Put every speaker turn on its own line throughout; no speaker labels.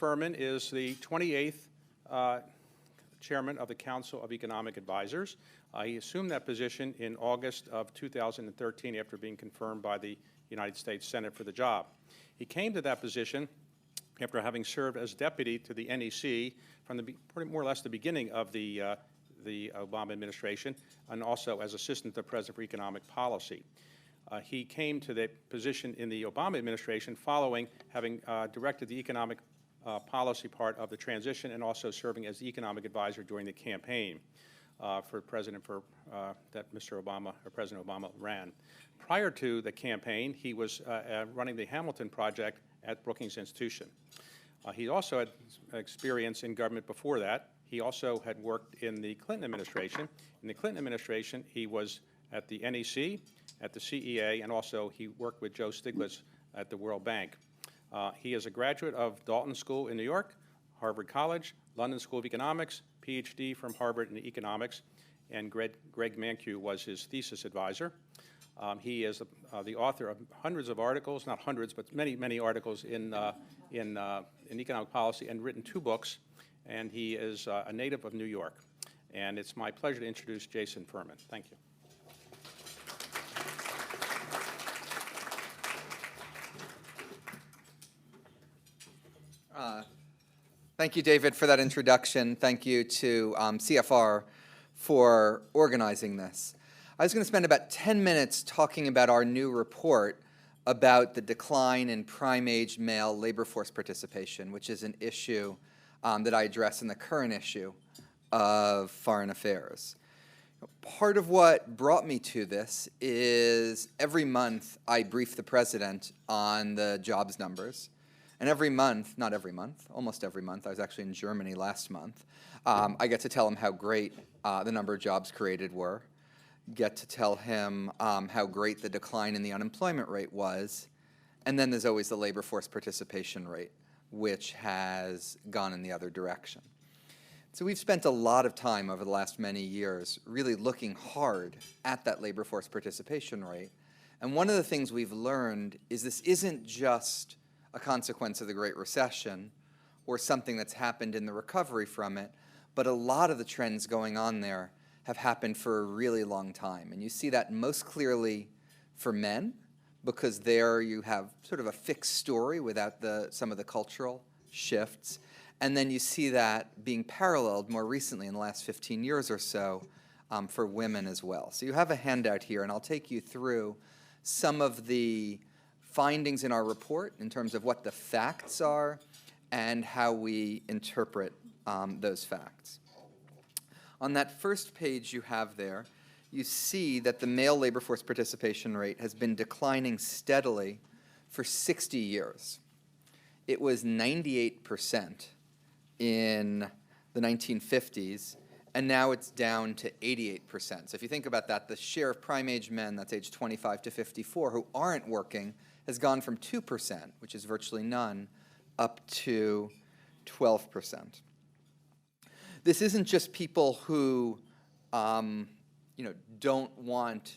Furman is the 28th chairman of the Council of Economic Advisors. He assumed that position in August of 2013 after being confirmed by the United States Senate for the job. He came to that position after having served as deputy to the NEC from more or less the beginning of the Obama administration, and also as assistant to the President for Economic Policy. He came to the position in the Obama administration following having directed the economic policy part of the transition and also serving as the economic advisor during the campaign for President that Mr. Obama or President Obama ran. Prior to the campaign, he was running the Hamilton Project at Brookings Institution. He also had experience in government before that. He also had worked in the Clinton administration. In the Clinton administration, he was at the NEC, at the CEA, and also he worked with Joe Stiglitz at the World Bank. He is a graduate of Dalton School in New York, Harvard College, London School of Economics, PhD from Harvard in economics, and Greg Mankiw was his thesis advisor. He is the author of hundreds of articles, not hundreds, but many, many articles in economic policy, and written 2 books, and he is a native of New York. And it's my pleasure to introduce Jason Furman. Thank you.
Thank you, David, for that introduction. Thank you to CFR for organizing this. I was going to spend about 10 minutes talking about our new report about the decline in prime-age male labor force participation, which is an issue that I address in the current issue of Foreign Affairs. Part of what brought me to this is every month I brief the president on the jobs numbers. And every month, not every month, almost every month, I was actually in Germany last month, I get to tell him how great the number of jobs created were, get to tell him how great the decline in the unemployment rate was, and then there's always the labor force participation rate, which has gone in the other direction. So we've spent a lot of time over the last many years really looking hard at that labor force participation rate. And one of the things we've learned is this isn't just a consequence of the Great Recession or something that's happened in the recovery from it, but a lot of the trends going on there have happened for a really long time. And you see that most clearly for men, because there you have sort of a fixed story without some of the cultural shifts. And then you see that being paralleled more recently in the last 15 years or so for women as well. So you have a handout here, and I'll take you through some of the findings in our report in terms of what the facts are and how we interpret those facts. On that first page you have there, you see that the male labor force participation rate has been declining steadily for 60 years. It was 98% in the 1950s, and now it's down to 88%. So if you think about that, the share of prime-age men, that's age 25 to 54, who aren't working, has gone from 2%, which is virtually none, up to 12%. This isn't just people who, don't want,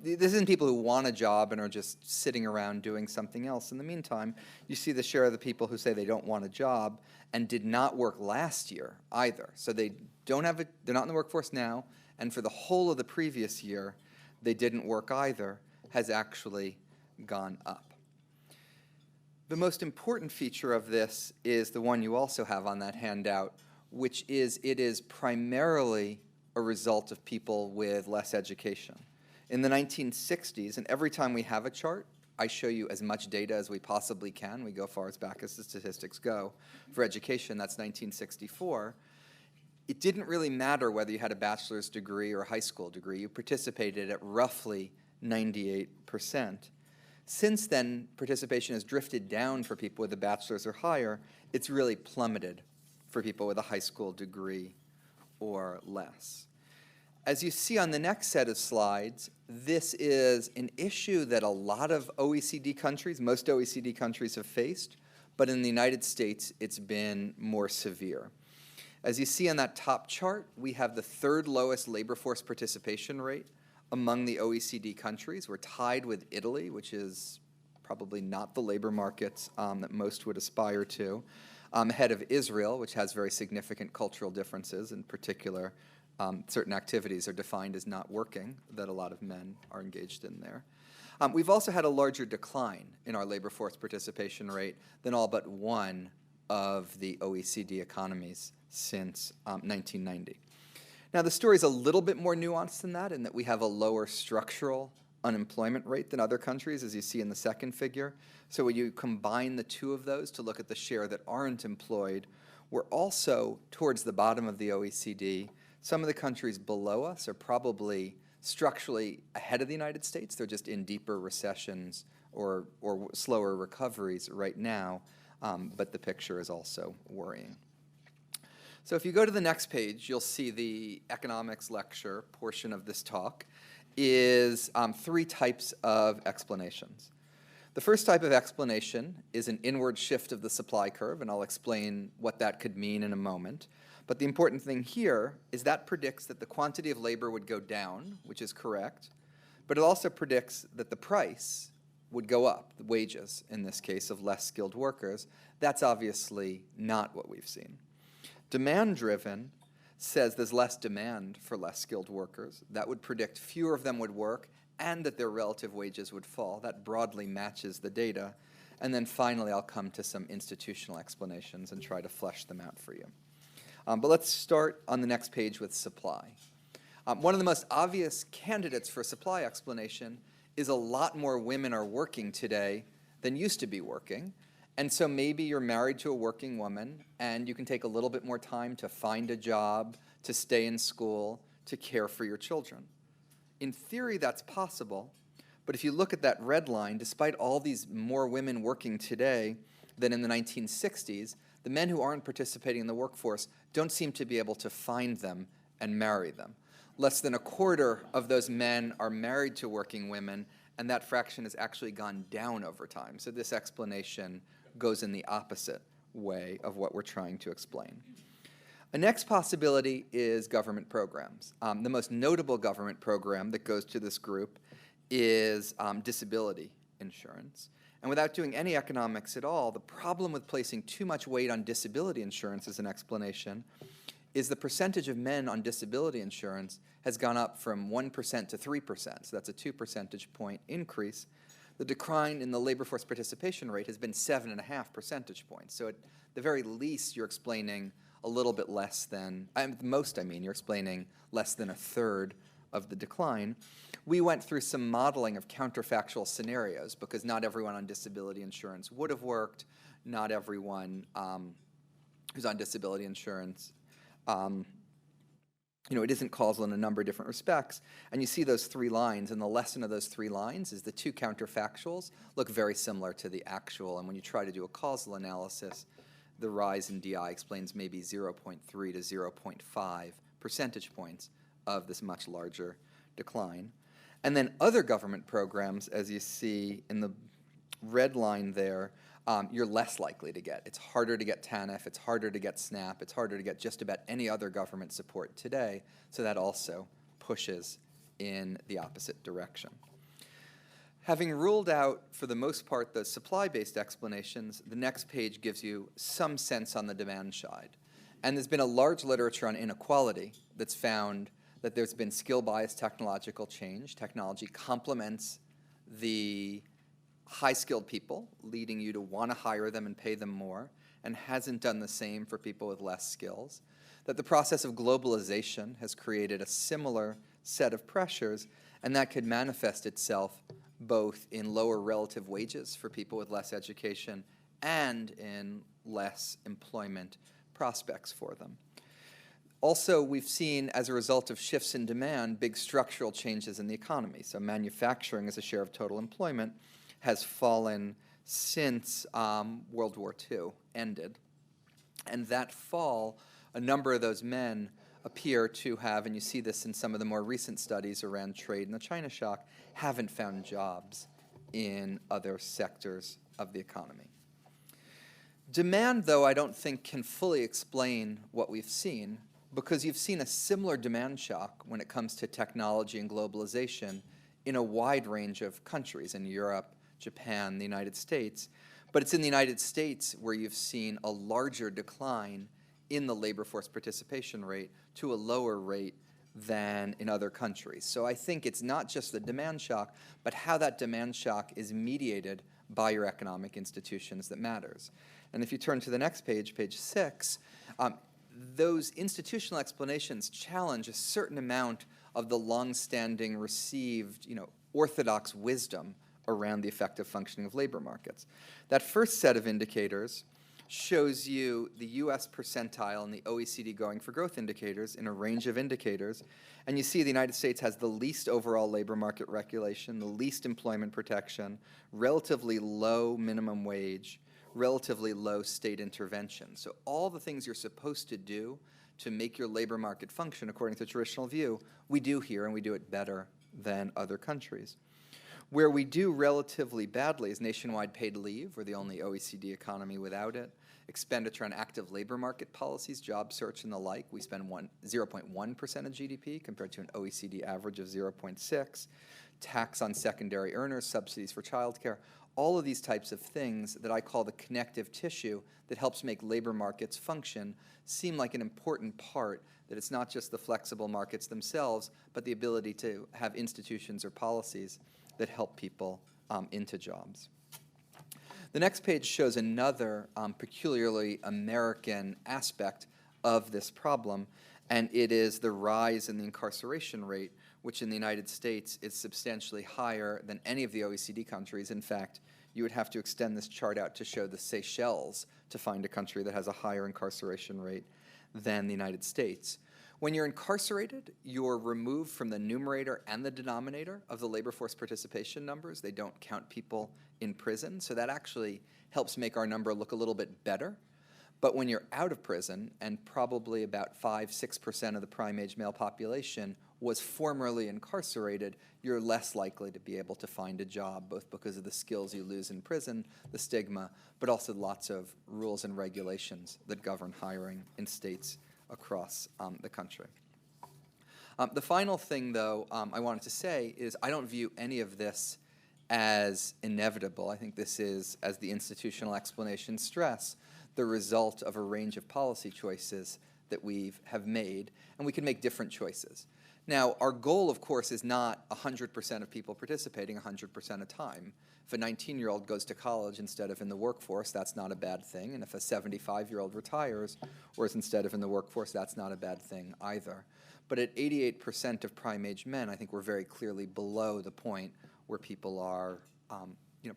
this isn't people who want a job and are just sitting around doing something else. In the meantime, you see the share of the people who say they don't want a job and did not work last year either. So they're not in the workforce now, and for the whole of the previous year, they didn't work either, has actually gone up. The most important feature of this is the one you also have on that handout, which is it is primarily a result of people with less education. In the 1960s, and every time we have a chart, I show you as much data as we possibly can. We go far as back as the statistics go. For education, that's 1964. It didn't really matter whether you had a bachelor's degree or a high school degree. You participated at roughly 98%. Since then, participation has drifted down for people with a bachelor's or higher. It's really plummeted for people with a high school degree or less. As you see on the next set of slides, this is an issue that a lot of OECD countries, most OECD countries have faced, but in the United States, it's been more severe. As you see on that top chart, we have the third lowest labor force participation rate among the OECD countries. We're tied with Italy, which is probably not the labor markets that most would aspire to. ahead of Israel, which has very significant cultural differences. In particular, certain activities are defined as not working that a lot of men are engaged in there. We've also had a larger decline in our labor force participation rate than all but one of the OECD economies since 1990. Now, the story is a little bit more nuanced than that in that we have a lower structural unemployment rate than other countries, as you see in the second figure. So when you combine the two of those to look at the share that aren't employed, we're also towards the bottom of the OECD. Some of the countries below us are probably structurally ahead of the United States. They're just in deeper recessions or slower recoveries right now, but the picture is also worrying. So if you go to the next page, you'll see the economics lecture portion of this talk is three types of explanations. The first type of explanation is an inward shift of the supply curve, and I'll explain what that could mean in a moment. But the important thing here is that predicts that the quantity of labor would go down, which is correct, but it also predicts that the price would go up, the wages, in this case, of less skilled workers. That's obviously not what we've seen. Demand-driven says there's less demand for less skilled workers. That would predict fewer of them would work and that their relative wages would fall. That broadly matches the data. And then finally, I'll come to some institutional explanations and try to flesh them out for you. But let's start on the next page with supply. One of the most obvious candidates for supply explanation is a lot more women are working today than used to be working. And so maybe you're married to a working woman and you can take a little bit more time to find a job, to stay in school, to care for your children. In theory, that's possible. But if you look at that red line, despite all these more women working today than in the 1960s, the men who aren't participating in the workforce don't seem to be able to find them and marry them. Less than a quarter of those men are married to working women, and that fraction has actually gone down over time. So this explanation goes in the opposite way of what we're trying to explain. A next possibility is government programs. The most notable government program that goes to this group is disability insurance. And without doing any economics at all, the problem with placing too much weight on disability insurance as an explanation is the percentage of men on disability insurance has gone up from 1% to 3%. So that's a 2 percentage point increase. The decline in the labor force participation rate has been 7.5 percentage points. So at the very least, you're explaining a little bit less than, you're explaining less than a third of the decline. We went through some modeling of counterfactual scenarios because not everyone on disability insurance would have worked. Not everyone who's on disability insurance, it isn't causal in a number of different respects. And you see those three lines, and the lesson of those three lines is the two counterfactuals look very similar to the actual. And when you try to do a causal analysis, the rise in DI explains maybe 0.3 to 0.5 percentage points of this much larger decline. And then other government programs, as you see in the red line there, you're less likely to get. It's harder to get TANF, it's harder to get SNAP, it's harder to get just about any other government support today, so that also pushes in the opposite direction. Having ruled out, for the most part, the supply-based explanations, the next page gives you some sense on the demand side. And there's been a large literature on inequality that's found that there's been skill-biased technological change. Technology complements the high-skilled people, leading you to want to hire them and pay them more, and hasn't done the same for people with less skills. That the process of globalization has created a similar set of pressures, and that could manifest itself both in lower relative wages for people with less education and in less employment prospects for them. Also, we've seen, as a result of shifts in demand, big structural changes in the economy. So manufacturing as a share of total employment has fallen since World War II ended. And that fall, a number of those men appear to have, and you see this in some of the more recent studies around trade and the China shock, haven't found jobs in other sectors of the economy. Demand, though, I don't think can fully explain what we've seen, because you've seen a similar demand shock when it comes to technology and globalization in a wide range of countries, in Europe, Japan, the United States. But it's in the United States where you've seen a larger decline in the labor force participation rate to a lower rate than in other countries. So I think it's not just the demand shock, but how that demand shock is mediated by your economic institutions that matters. And if you turn to the next page, page 6, those institutional explanations challenge a certain amount of the longstanding received, orthodox wisdom around the effective functioning of labor markets. That first set of indicators shows you the US percentile and the OECD going for growth indicators in a range of indicators. And you see the United States has the least overall labor market regulation, the least employment protection, relatively low minimum wage, relatively low state intervention. So all the things you're supposed to do to make your labor market function according to the traditional view, we do here, and we do it better than other countries. Where we do relatively badly is nationwide paid leave. We're the only OECD economy without it. Expenditure on active labor market policies, job search, and the like. We spend 0.1% of GDP compared to an OECD average of 0.6. Tax on secondary earners, subsidies for childcare. All of these types of things that I call the connective tissue that helps make labor markets function seem like an important part, that it's not just the flexible markets themselves, but the ability to have institutions or policies that help people into jobs. The next page shows another peculiarly American aspect of this problem, and it is the rise in the incarceration rate, which in the United States is substantially higher than any of the OECD countries. In fact, you would have to extend this chart out to show the Seychelles to find a country that has a higher incarceration rate than the United States. When you're incarcerated, you're removed from the numerator and the denominator of the labor force participation numbers. They don't count people in prison, so that actually helps make our number look a little bit better. But when you're out of prison, and probably about 5-6% of the prime-age male population was formerly incarcerated, you're less likely to be able to find a job, both because of the skills you lose in prison, the stigma, but also lots of rules and regulations that govern hiring in states across the country. The final thing, though, I wanted to say is I don't view any of this as inevitable. I think this is, as the institutional explanations stress, the result of a range of policy choices that we have made, and we can make different choices. Now, our goal, of course, is not 100% of people participating 100% of time. If a 19-year-old goes to college instead of in the workforce, that's not a bad thing. And if a 75-year-old retires or is instead of in the workforce, that's not a bad thing either. But at 88% of prime-age men, I think we're very clearly below the point where people are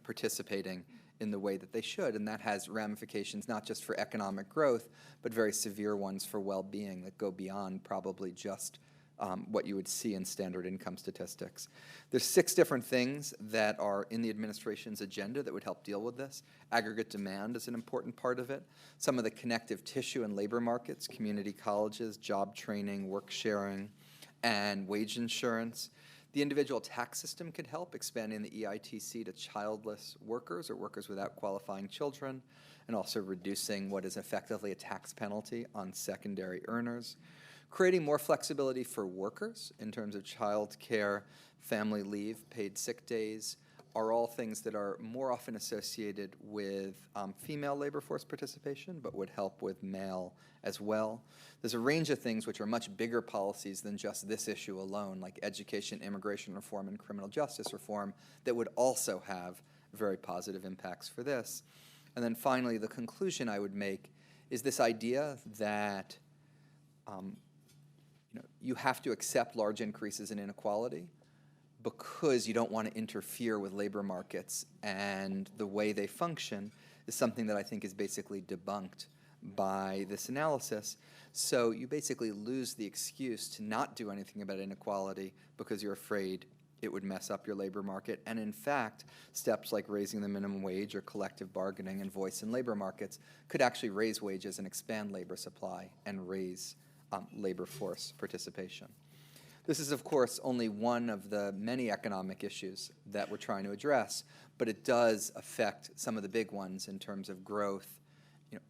participating in the way that they should. And that has ramifications not just for economic growth, but very severe ones for well-being that go beyond probably just what you would see in standard income statistics. There's 6 different things that are in the administration's agenda that would help deal with this. Aggregate demand is an important part of it. Some of the connective tissue in labor markets, community colleges, job training, work sharing, and wage insurance. The individual tax system could help, expanding the EITC to childless workers or workers without qualifying children, and also reducing what is effectively a tax penalty on secondary earners. Creating more flexibility for workers in terms of child care, family leave, paid sick days are all things that are more often associated with female labor force participation, but would help with male as well. There's a range of things which are much bigger policies than just this issue alone, like education, immigration reform, and criminal justice reform, that would also have very positive impacts for this. And then finally, the conclusion I would make is this idea that you have to accept large increases in inequality because you don't want to interfere with labor markets and the way they function is something that I think is basically debunked by this analysis. So you basically lose the excuse to not do anything about inequality because you're afraid it would mess up your labor market. And in fact, steps like raising the minimum wage or collective bargaining and voice in labor markets could actually raise wages and expand labor supply and raise labor force participation. This is, of course, only one of the many economic issues that we're trying to address, but it does affect some of the big ones in terms of growth,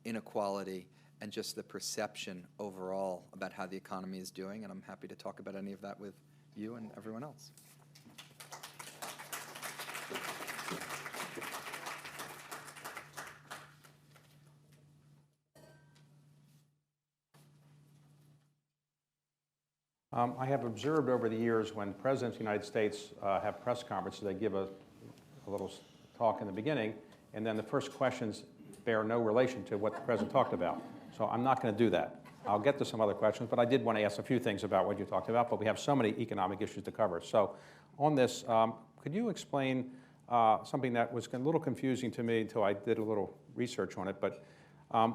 inequality, and just the perception overall about how the economy is doing, and I'm happy to talk about any of that with you and everyone else.
I have observed over the years when presidents of the United States have press conferences, they give a little talk in the beginning, and then the first questions bear no relation to what the president talked about. So I'm not going to do that. I'll get to some other questions, but I did want to ask a few things about what you talked about, but we have so many economic issues to cover. So on this, could you explain something that was a little confusing to me until I did a little research on it, but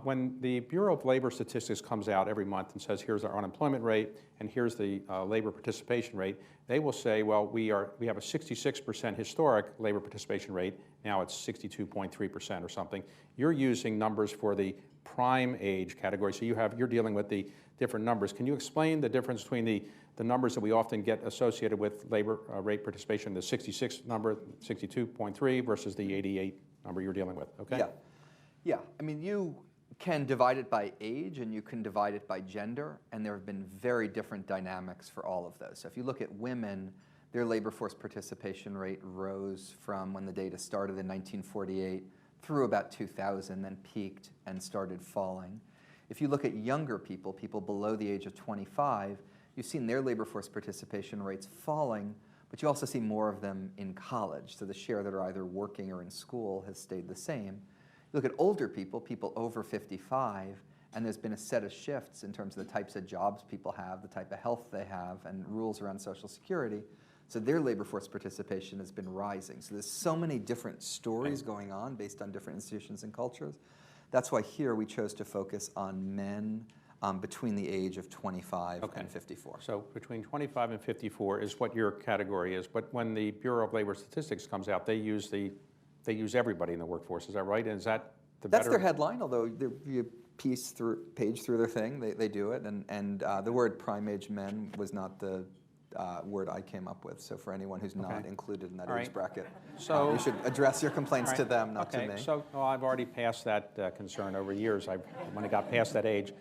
when the Bureau of Labor Statistics comes out every month and says, here's our unemployment rate and here's the labor participation rate, they will say, well, we have a 66% historic labor participation rate. Now it's 62.3% or something. You're using numbers for the prime age category, so you're dealing with the different numbers. Can you explain the difference between the numbers that we often get associated with labor rate participation, the 66 number, 62.3 versus the 88 number you're dealing with, okay?
Yeah. Yeah, I mean, you can divide it by age and you can divide it by gender, and there have been very different dynamics for all of those. So if you look at women, their labor force participation rate rose from when the data started in 1948 through about 2000, then peaked and started falling. If you look at younger people, people below the age of 25, you've seen their labor force participation rates falling, but you also see more of them in college. So the share that are either working or in school has stayed the same. Look at older people, people over 55, and there's been a set of shifts in terms of the types of jobs people have, the type of health they have, and rules around Social Security. So their labor force participation has been rising. So there's so many different stories going on based on different institutions and cultures. That's why here we chose to focus on men between the age of 25 and 54.
So between 25 and 54 is what your category is, but when the Bureau of Labor Statistics comes out, they use everybody in the workforce. Is that right? And is that the
That's
better?
their headline, although you page through their thing, they do it. And the word prime age men was not the word I came up with. So for anyone who's not included in that age bracket,
So
you should address your complaints to them, not to me.
So I've already passed that concern over years. When I got past that age.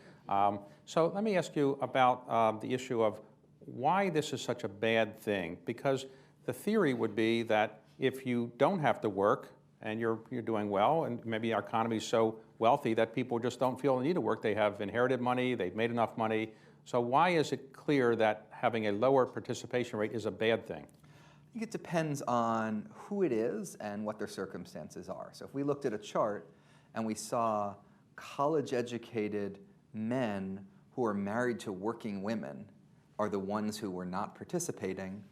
So let me ask you about the issue of why this is such a bad thing. Because the theory would be that if you don't have to work and you're doing well, and maybe our economy is so wealthy that people just don't feel the need to work. They have inherited money, they've made enough money. So why is it clear that having a lower participation rate is a bad thing?
I think it depends on who it is and what their circumstances are. So if we looked at a chart and we saw college-educated men who are married to working women are the ones who were not participating,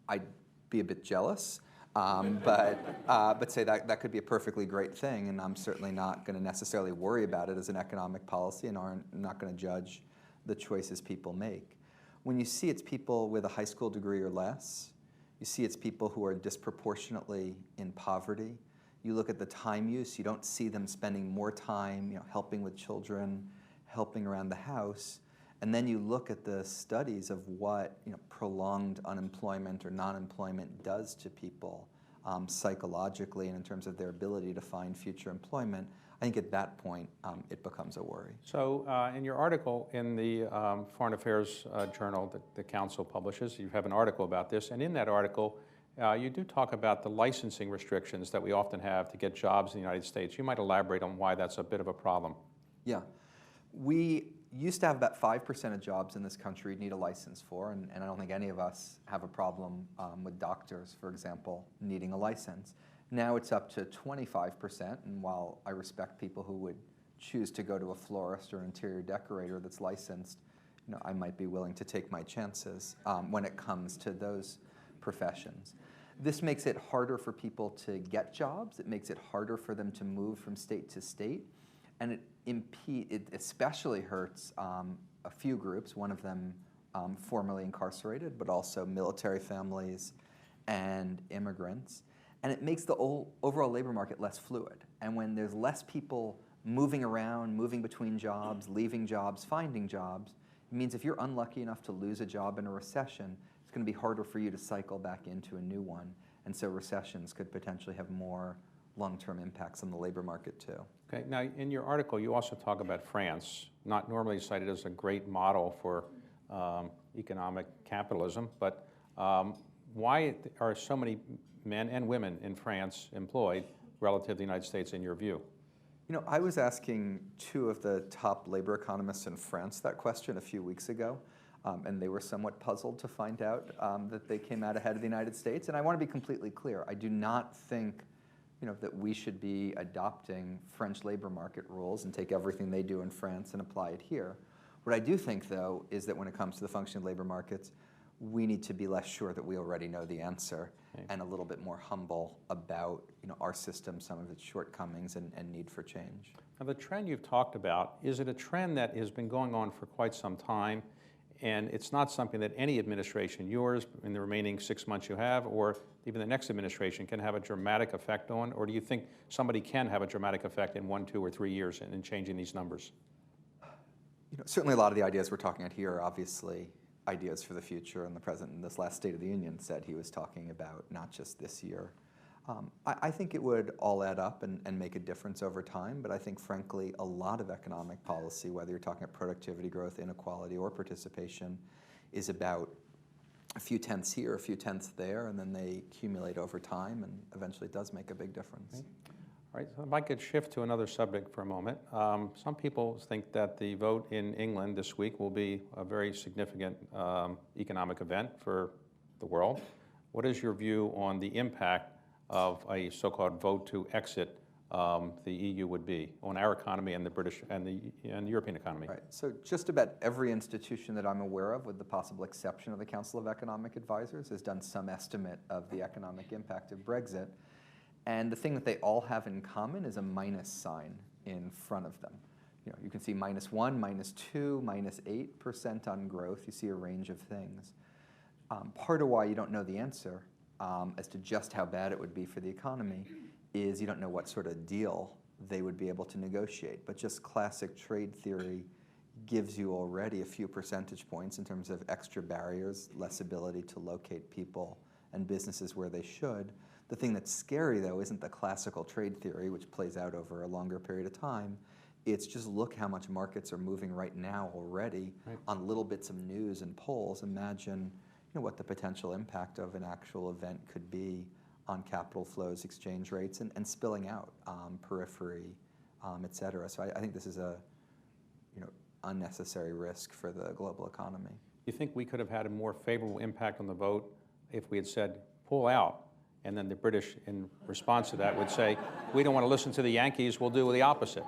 I'd be a bit jealous, but say that could be a perfectly great thing, and I'm certainly not going to necessarily worry about it as an economic policy, and I'm not going to judge the choices people make. When you see it's people with a high school degree or less, you see it's people who are disproportionately in poverty. You look at the time use, you don't see them spending more time helping with children, helping around the house. And then you look at the studies of what prolonged unemployment or non-employment does to people psychologically and in terms of their ability to find future employment. I think at that point it becomes a worry.
So in your article in the Foreign Affairs Journal that the Council publishes, you have an article about this, and in that article you do talk about the licensing restrictions that we often have to get jobs in the United States. You might elaborate on why that's a bit of a problem.
Yeah. We used to have about 5% of jobs in this country need a license for, and I don't think any of us have a problem with doctors, for example, needing a license. Now it's up to 25%, and while I respect people who would choose to go to a florist or an interior decorator that's licensed, I might be willing to take my chances when it comes to those professions. This makes it harder for people to get jobs. It makes it harder for them to move from state to state, and it especially hurts a few groups, one of them formerly incarcerated, but also military families and immigrants. And it makes the overall labor market less fluid. And when there's less people moving around, moving between jobs, leaving jobs, finding jobs, it means if you're unlucky enough to lose a job in a recession, it's going to be harder for you to cycle back into a new one. And so recessions could potentially have more long-term impacts on the labor market too.
Okay. Now, in your article, you also talk about France, not normally cited as a great model for economic capitalism, but why are so many men and women in France employed relative to the United States in your view?
I was asking two of the top labor economists in France that question a few weeks ago. And they were somewhat puzzled to find out that they came out ahead of the United States. And I want to be completely clear. I do not think that we should be adopting French labor market rules and take everything they do in France and apply it here. What I do think, though, is that when it comes to the functioning of labor markets, we need to be less sure that we already know the answer and a little bit more humble about our system, some of its shortcomings and need for change.
Now, the trend you've talked about, is it a trend that has been going on for quite some time, and it's not something that any administration, yours in the remaining 6 months you have, or even the next administration, can have a dramatic effect on? Or do you think somebody can have a dramatic effect in 1, 2, or 3 years in changing these numbers?
Certainly a lot of the ideas we're talking about here are obviously ideas for the future, and the President in this last State of the Union said he was talking about not just this year. I think it would all add up and make a difference over time, but I think, frankly, a lot of economic policy, whether you're talking about productivity growth, inequality, or participation, is about a few tenths here, a few tenths there, and then they accumulate over time, and eventually it does make a big difference.
All right, so if I could shift to another subject for a moment. Some people think that the vote in England this week will be a very significant economic event for the world. What is your view on the impact of a so-called vote to exit the EU would be on our economy and the British and the European economy?
Right. So just about every institution that I'm aware of, with the possible exception of the Council of Economic Advisors, has done some estimate of the economic impact of Brexit. And the thing that they all have in common is a minus sign in front of them. You can see -1, -2, -8% on growth. You see a range of things. Part of why you don't know the answer as to just how bad it would be for the economy is you don't know what sort of deal they would be able to negotiate. But just classic trade theory gives you already a few percentage points in terms of extra barriers, less ability to locate people and businesses where they should. The thing that's scary, though, isn't the classical trade theory, which plays out over a longer period of time. It's just look how much markets are moving right now already on little bits of news and polls. Imagine what the potential impact of an actual event could be on capital flows, exchange rates, and spilling out, periphery, et cetera. So I think this is a unnecessary risk for the global economy.
You think we could have had a more favorable impact on the vote if we had said, pull out, and then the British, in response to that, would say, we don't want to listen to the Yankees, we'll do the opposite?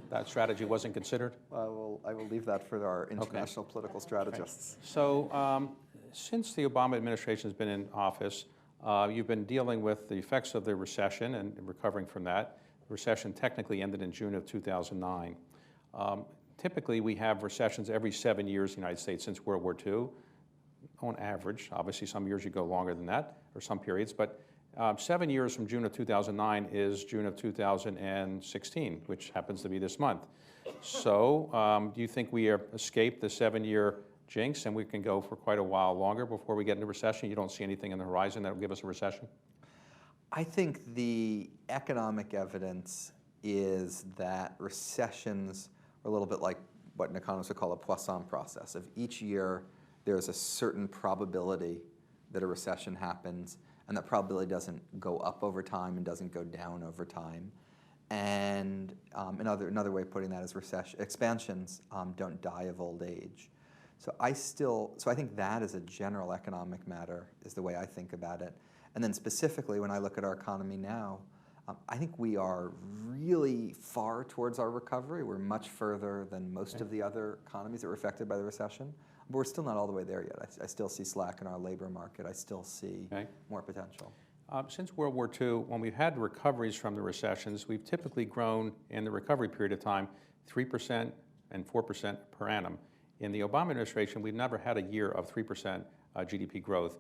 That strategy wasn't considered?
I will leave that for our international political strategists.
Okay. So since the Obama administration has been in office, you've been dealing with the effects of the recession and recovering from that. The recession technically ended in June of 2009. Typically, we have recessions every 7 years in the United States since World War II, on average. Obviously, some years you go longer than that, or some periods, but 7 years from June of 2009 is June of 2016, which happens to be this month. So do you think we escaped the 7-year jinx and we can go for quite a while longer before we get into recession? You don't see anything on the horizon that will give us a recession?
I think the economic evidence is that recessions are a little bit like what an economist would call a Poisson process. Of each year, there's a certain probability that a recession happens, and that probability doesn't go up over time and doesn't go down over time. And another way of putting that is expansions don't die of old age. So I think that as a general economic matter is the way I think about it. And then specifically when I look at our economy now, I think we are really far towards our recovery. We're much further than most of the other economies that were affected by the recession. But we're still not all the way there yet. I still see slack in our labor market. I still see more potential.
Since World War II, when we've had recoveries from the recessions, we've typically grown in the recovery period of time 3% and 4% per annum. In the Obama administration, we've never had a year of 3% GDP growth.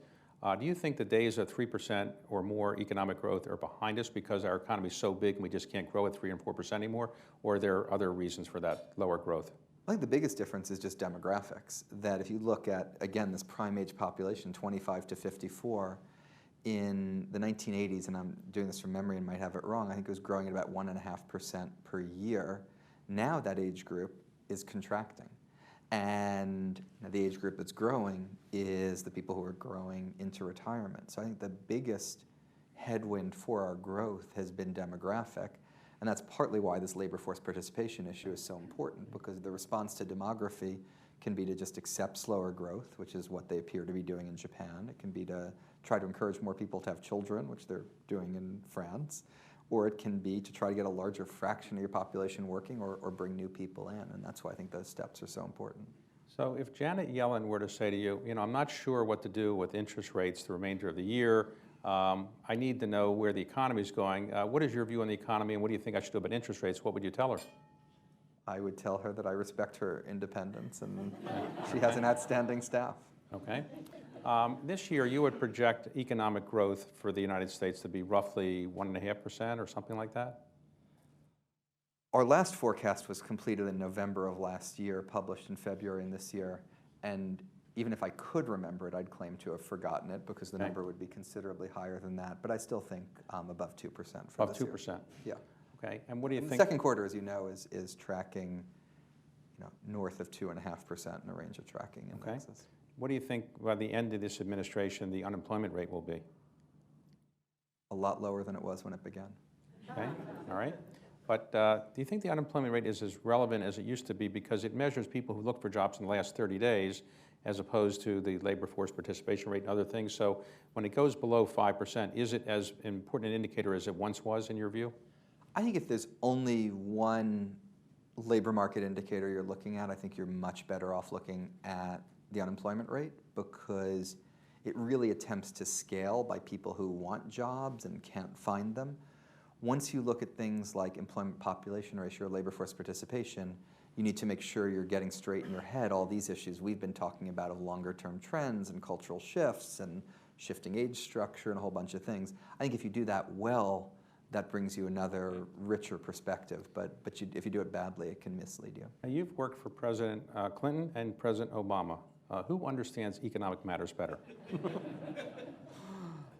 Do you think the days of 3% or more economic growth are behind us because our economy is so big and we just can't grow at 3 and 4% anymore? Or are there other reasons for that lower growth?
I think the biggest difference is just demographics. That if you look at, again, this prime age population, 25 to 54, in the 1980s, and I'm doing this from memory and might have it wrong, I think it was growing at about 1.5% per year. Now that age group is contracting. And the age group that's growing is the people who are growing into retirement. So I think the biggest headwind for our growth has been demographic. And that's partly why this labor force participation issue is so important, because the response to demography It can be to just accept slower growth, which is what they appear to be doing in Japan. It can be to try to encourage more people to have children, which they're doing in France. Or it can be to try to get a larger fraction of your population working or bring new people in. And that's why I think those steps are so important.
So if Janet Yellen were to say to you, I'm not sure what to do with interest rates the remainder of the year. I need to know where the economy is going. What is your view on the economy, and what do you think I should do about interest rates? What would you tell her?
I would tell her that I respect her independence and she has an outstanding staff.
Okay. This year, you would project economic growth for the United States to be roughly 1.5% or something like that?
Our last forecast was completed in November of last year, published in February in this year, and even if I could remember it, I'd claim to have forgotten it because the number would be considerably higher than that, but I still think above 2% for
Above
this
2%?
year. Yeah.
Okay, and what do you
And
think?
the second quarter, as you know, is tracking north of 2.5% in a range of tracking indexes.
Okay. What do you think by the end of this administration the unemployment rate will be?
A lot lower than it was when it began.
Okay, all right. But do you think the unemployment rate is as relevant as it used to be, because it measures people who look for jobs in the last 30 days as opposed to the labor force participation rate and other things? So when it goes below 5%, is it as important an indicator as it once was in your view?
I think if there's only one labor market indicator you're looking at, I think you're much better off looking at the unemployment rate, because it really attempts to scale by people who want jobs and can't find them. Once you look at things like employment population ratio or labor force participation, you need to make sure you're getting straight in your head all these issues we've been talking about of longer term trends and cultural shifts and shifting age structure and a whole bunch of things. I think if you do that well, that brings you another richer perspective. But if you do it badly, it can mislead you.
Now, you've worked for President Clinton and President Obama. Who understands economic matters better?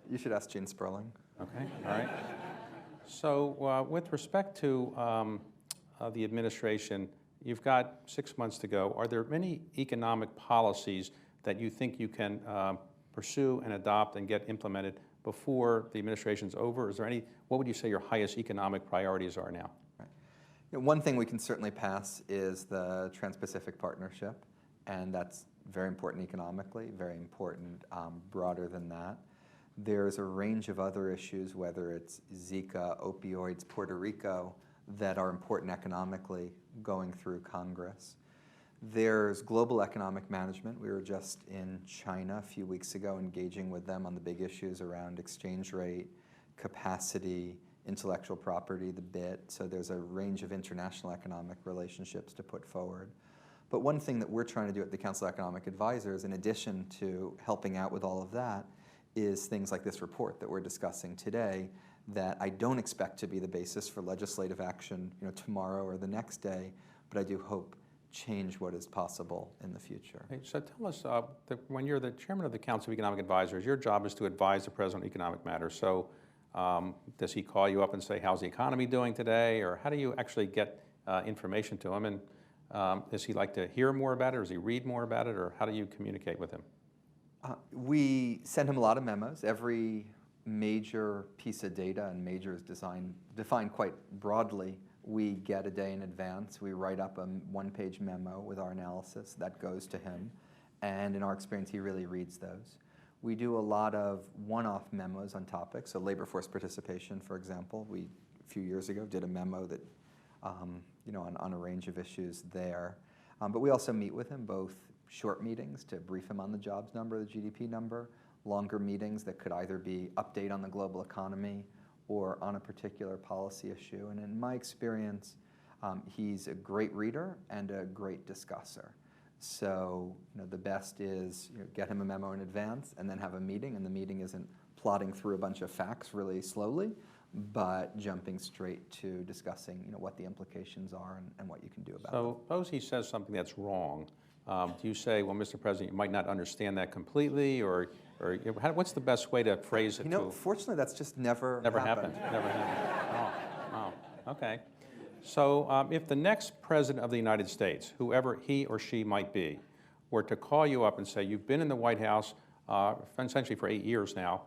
You should ask Gene Sperling.
Okay, all right. So with respect to the administration, you've got 6 months to go. Are there many economic policies that you think you can pursue and adopt and get implemented before the administration's over? Is there any, what would you say your highest economic priorities are now?
Right. One thing we can certainly pass is the Trans-Pacific Partnership, and that's very important economically, very important broader than that. There's a range of other issues, whether it's Zika, opioids, Puerto Rico, that are important economically going through Congress. There's global economic management. We were just in China a few weeks ago engaging with them on the big issues around exchange rate, capacity, intellectual property, the BIT. So there's a range of international economic relationships to put forward. But one thing that we're trying to do at the Council of Economic Advisors, in addition to helping out with all of that, is things like this report that we're discussing today that I don't expect to be the basis for legislative action tomorrow or the next day, but I do hope change what is possible in the future.
Hey, so tell us, when you're the chairman of the Council of Economic Advisors, your job is to advise the president on economic matters. So does he call you up and say, how's the economy doing today? Or how do you actually get information to him? And does he like to hear more about it, or does he read more about it, or how do you communicate with him?
We send him a lot of memos. Every major piece of data, and major is defined quite broadly, we get a day in advance. We write up a one-page memo with our analysis that goes to him, and in our experience, he really reads those. We do a lot of one-off memos on topics. So labor force participation, for example, we a few years ago did a memo that on a range of issues there. But we also meet with him, both short meetings to brief him on the jobs number, the GDP number, longer meetings that could either be update on the global economy or on a particular policy issue. And in my experience, he's a great reader and a great discusser. So the best is get him a memo in advance and then have a meeting, and the meeting isn't plodding through a bunch of facts really slowly, but jumping straight to discussing what the implications are and what you can do about it.
So suppose he says something that's wrong. Do you say, well, Mr. President, you might not understand that completely, or what's the best way to phrase it?
Fortunately, that's just never happened.
Never happened. Oh, okay. So if the next president of the United States, whoever he or she might be, were to call you up and say, you've been in the White House essentially for 8 years now,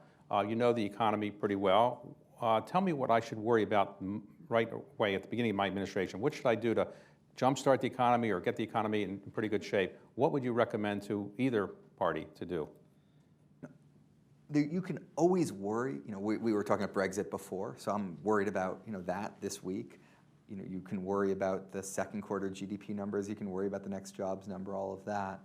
you know the economy pretty well, tell me what I should worry about right away at the beginning of my administration. What should I do to jumpstart the economy or get the economy in pretty good shape, what would you recommend to either party to do?
You can always worry. We were talking about Brexit before, so I'm worried about that this week. You can worry about the second quarter GDP numbers. You can worry about the next jobs number, all of that.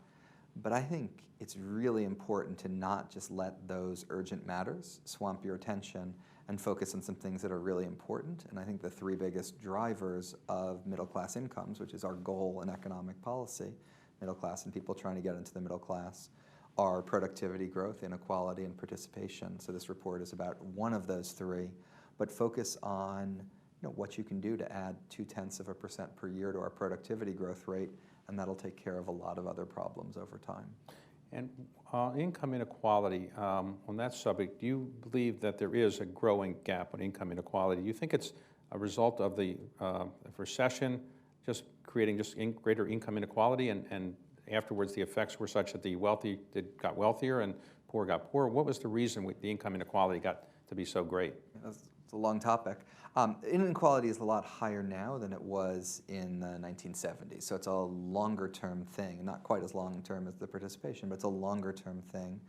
But I think it's really important to not just let those urgent matters swamp your attention and focus on some things that are really important. And I think the three biggest drivers of middle class incomes, which is our goal in economic policy, middle class and people trying to get into the middle class, are productivity growth, inequality, and participation. So this report is about one of those three, but focus on what you can do to add 0.2% per year to our productivity growth rate, and that'll take care of a lot of other problems over time.
And income inequality, on that subject, do you believe that there is a growing gap on income inequality? Do you think it's a result of the recession just creating greater income inequality, and afterwards the effects were such that the wealthy got wealthier and poor got poorer? What was the reason the income inequality got to be so great?
It's a long topic. Inequality is a lot higher now than it was in the 1970s. So it's a longer term thing, not quite as long term as the participation, but it's a longer term thing.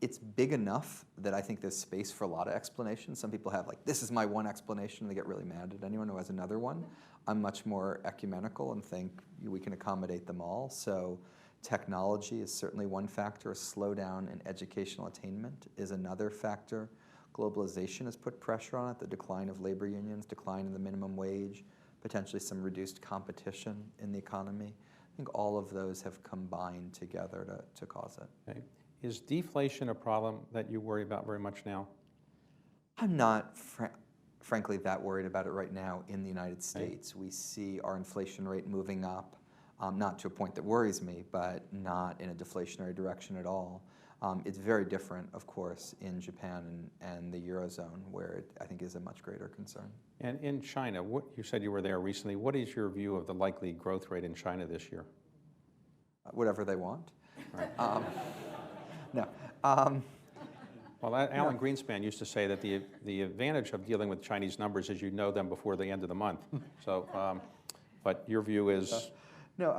It's big enough that I think there's space for a lot of explanations. Some people have this is my one explanation, and they get really mad at anyone who has another one. I'm much more ecumenical and think we can accommodate them all. So technology is certainly one factor. A slowdown in educational attainment is another factor. Globalization has put pressure on it, the decline of labor unions, decline in the minimum wage, potentially some reduced competition in the economy. I think all of those have combined together to cause it.
Okay. Is deflation a problem that you worry about very much now?
I'm not, frankly, that worried about it right now in the United States. We see our inflation rate moving up, not to a point that worries me, but not in a deflationary direction at all. It's very different, of course, in Japan and the Eurozone, where it, I think, is a much greater concern.
And in China, you said you were there recently. What is your view of the likely growth rate in China this year?
Whatever they want.
Right.
No.
Well, Alan Greenspan used to say that the advantage of dealing with Chinese numbers is you know them before the end of the month. So, but your view is?
No,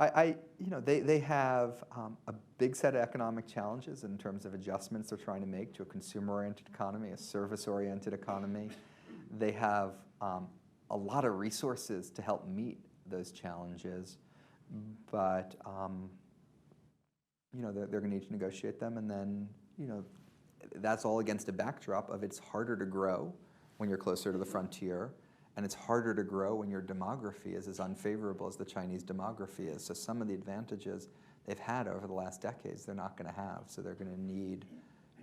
they have a big set of economic challenges in terms of adjustments they're trying to make to a consumer-oriented economy, a service-oriented economy. They have a lot of resources to help meet those challenges, but they're going to need to negotiate them, and then that's all against a backdrop of it's harder to grow when you're closer to the frontier. And it's harder to grow when your demography is as unfavorable as the Chinese demography is. So some of the advantages they've had over the last decades, they're not going to have. So they're going to need,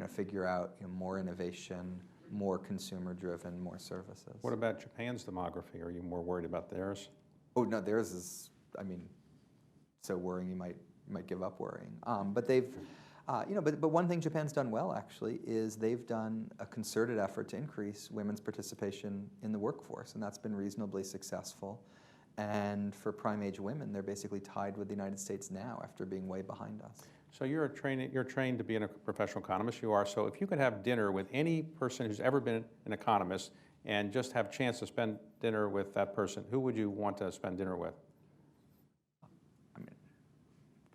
figure out more innovation, more consumer-driven, more services.
What about Japan's demography? Are you more worried about theirs?
Oh no, theirs is, so worrying you might give up worrying. But they've. But one thing Japan's done well, actually, is they've done a concerted effort to increase women's participation in the workforce, and that's been reasonably successful. And for prime-age women, they're basically tied with the United States now after being way behind us.
So you're trained to be a professional economist. You are. So if you could have dinner with any person who's ever been an economist and just have a chance to spend dinner with that person, who would you want to spend dinner with?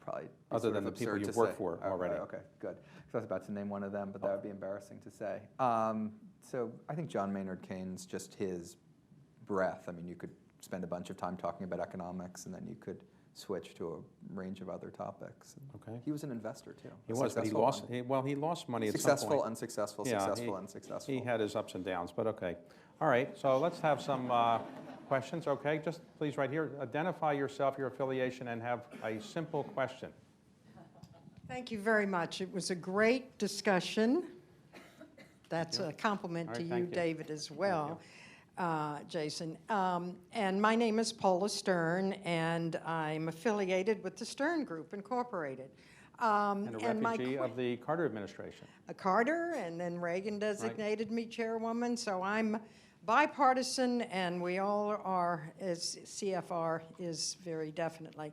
Probably
other than the people you've worked for already.
Okay, good. Because I was about to name one of them, but that would be embarrassing to say. So I think John Maynard Keynes, just his breadth. You could spend a bunch of time talking about economics, and then you could switch to a range of other topics.
Okay.
He was an investor too.
He was, but he lost. He lost money at some point.
Successful, unsuccessful, successful, unsuccessful.
He had his ups and downs, but okay. All right. So let's have some questions. Okay. Just please, right here, identify yourself, your affiliation, and have a simple question.
Thank you very much. It was a great discussion. That's a compliment to you, David, as well, Jason. And my name is Paula Stern, and I'm affiliated with the Stern Group, Incorporated.
And a refugee of the Carter administration.
Carter, and then Reagan designated me chairwoman, so I'm bipartisan, and we all are, as CFR is very definitely.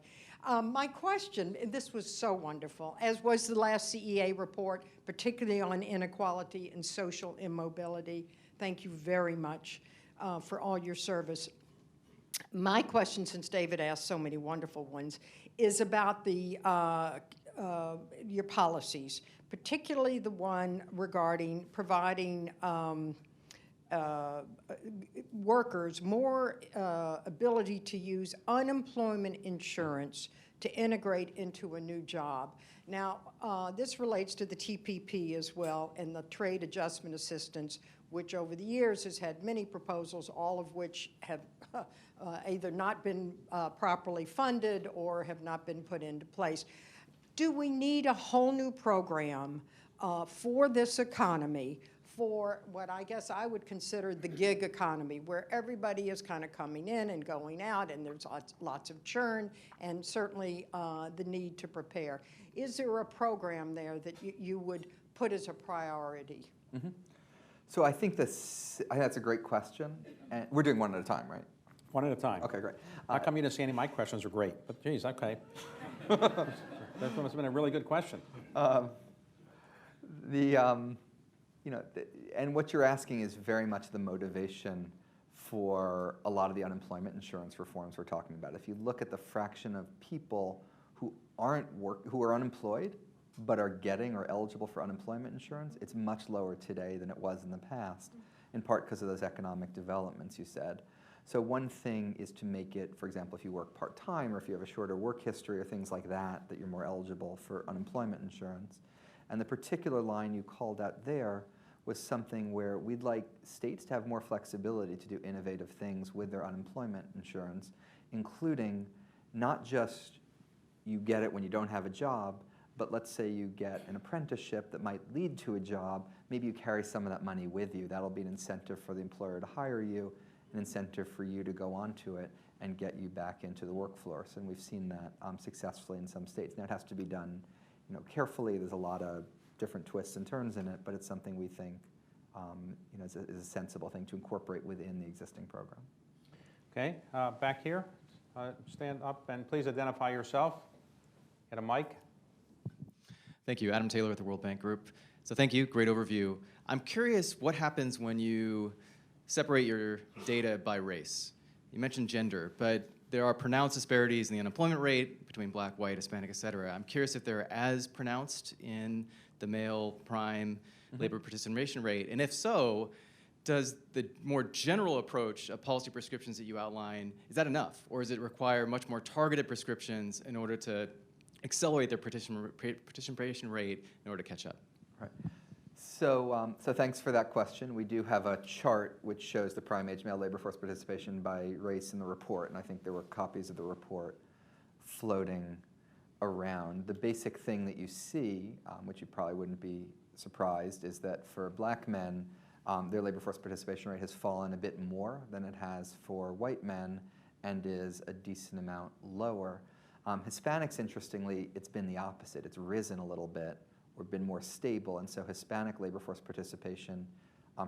My question, and this was so wonderful, as was the last CEA report, particularly on inequality and social immobility. Thank you very much for all your service. My question, since David asked so many wonderful ones, is about the your policies, particularly the one regarding providing workers more ability to use unemployment insurance to integrate into a new job. Now, this relates to the TPP as well and the Trade Adjustment Assistance, which over the years has had many proposals, all of which have either not been properly funded or have not been put into place. Do we need a whole new program for this economy, for what I guess I would consider the gig economy, where everybody is kind of coming in and going out, and there's lots of churn, and certainly the need to prepare? Is there a program there that you would put as a priority?
Mm-hmm. So I think that's a great question. And we're doing one at a time, right?
One at a time.
Okay, great.
How come you didn't say any of my questions are great? But geez, okay. That must have been a really good question.
And what you're asking is very much the motivation for a lot of the unemployment insurance reforms we're talking about. If you look at the fraction of people who are unemployed but are getting or eligible for unemployment insurance, it's much lower today than it was in the past, in part because of those economic developments you said. So one thing is to make it, for example, if you work part-time or if you have a shorter work history or things like that, that you're more eligible for unemployment insurance. And the particular line you called out there was something where we'd like states to have more flexibility to do innovative things with their unemployment insurance, including not just you get it when you don't have a job, but let's say you get an apprenticeship that might lead to a job. Maybe you carry some of that money with you. That'll be an incentive for the employer to hire you, an incentive for you to go onto it and get you back into the workforce. And we've seen that successfully in some states. Now it has to be done carefully. There's a lot of different twists and turns in it, but it's something we think is a sensible thing to incorporate within the existing program.
Okay, back here, stand up and please identify yourself. Get a mic.
Thank you. Adam Taylor with the World Bank Group. So thank you. Great overview. I'm curious what happens when you separate your data by race. You mentioned gender, but there are pronounced disparities in the unemployment rate between black, white, Hispanic, et cetera. I'm curious if they're as pronounced in the male prime labor participation rate. And if so, does the more general approach of policy prescriptions that you outline, is that enough? Or does it require much more targeted prescriptions in order to accelerate their participation rate in order to catch up?
Right. So thanks for that question. We do have a chart which shows the prime age male labor force participation by race in the report, and I think there were copies of the report floating around. The basic thing that you see, which you probably wouldn't be surprised, is that for black men, their labor force participation rate has fallen a bit more than it has for white men and is a decent amount lower. Hispanics, interestingly, it's been the opposite. It's risen a little bit or been more stable, and so Hispanic labor force participation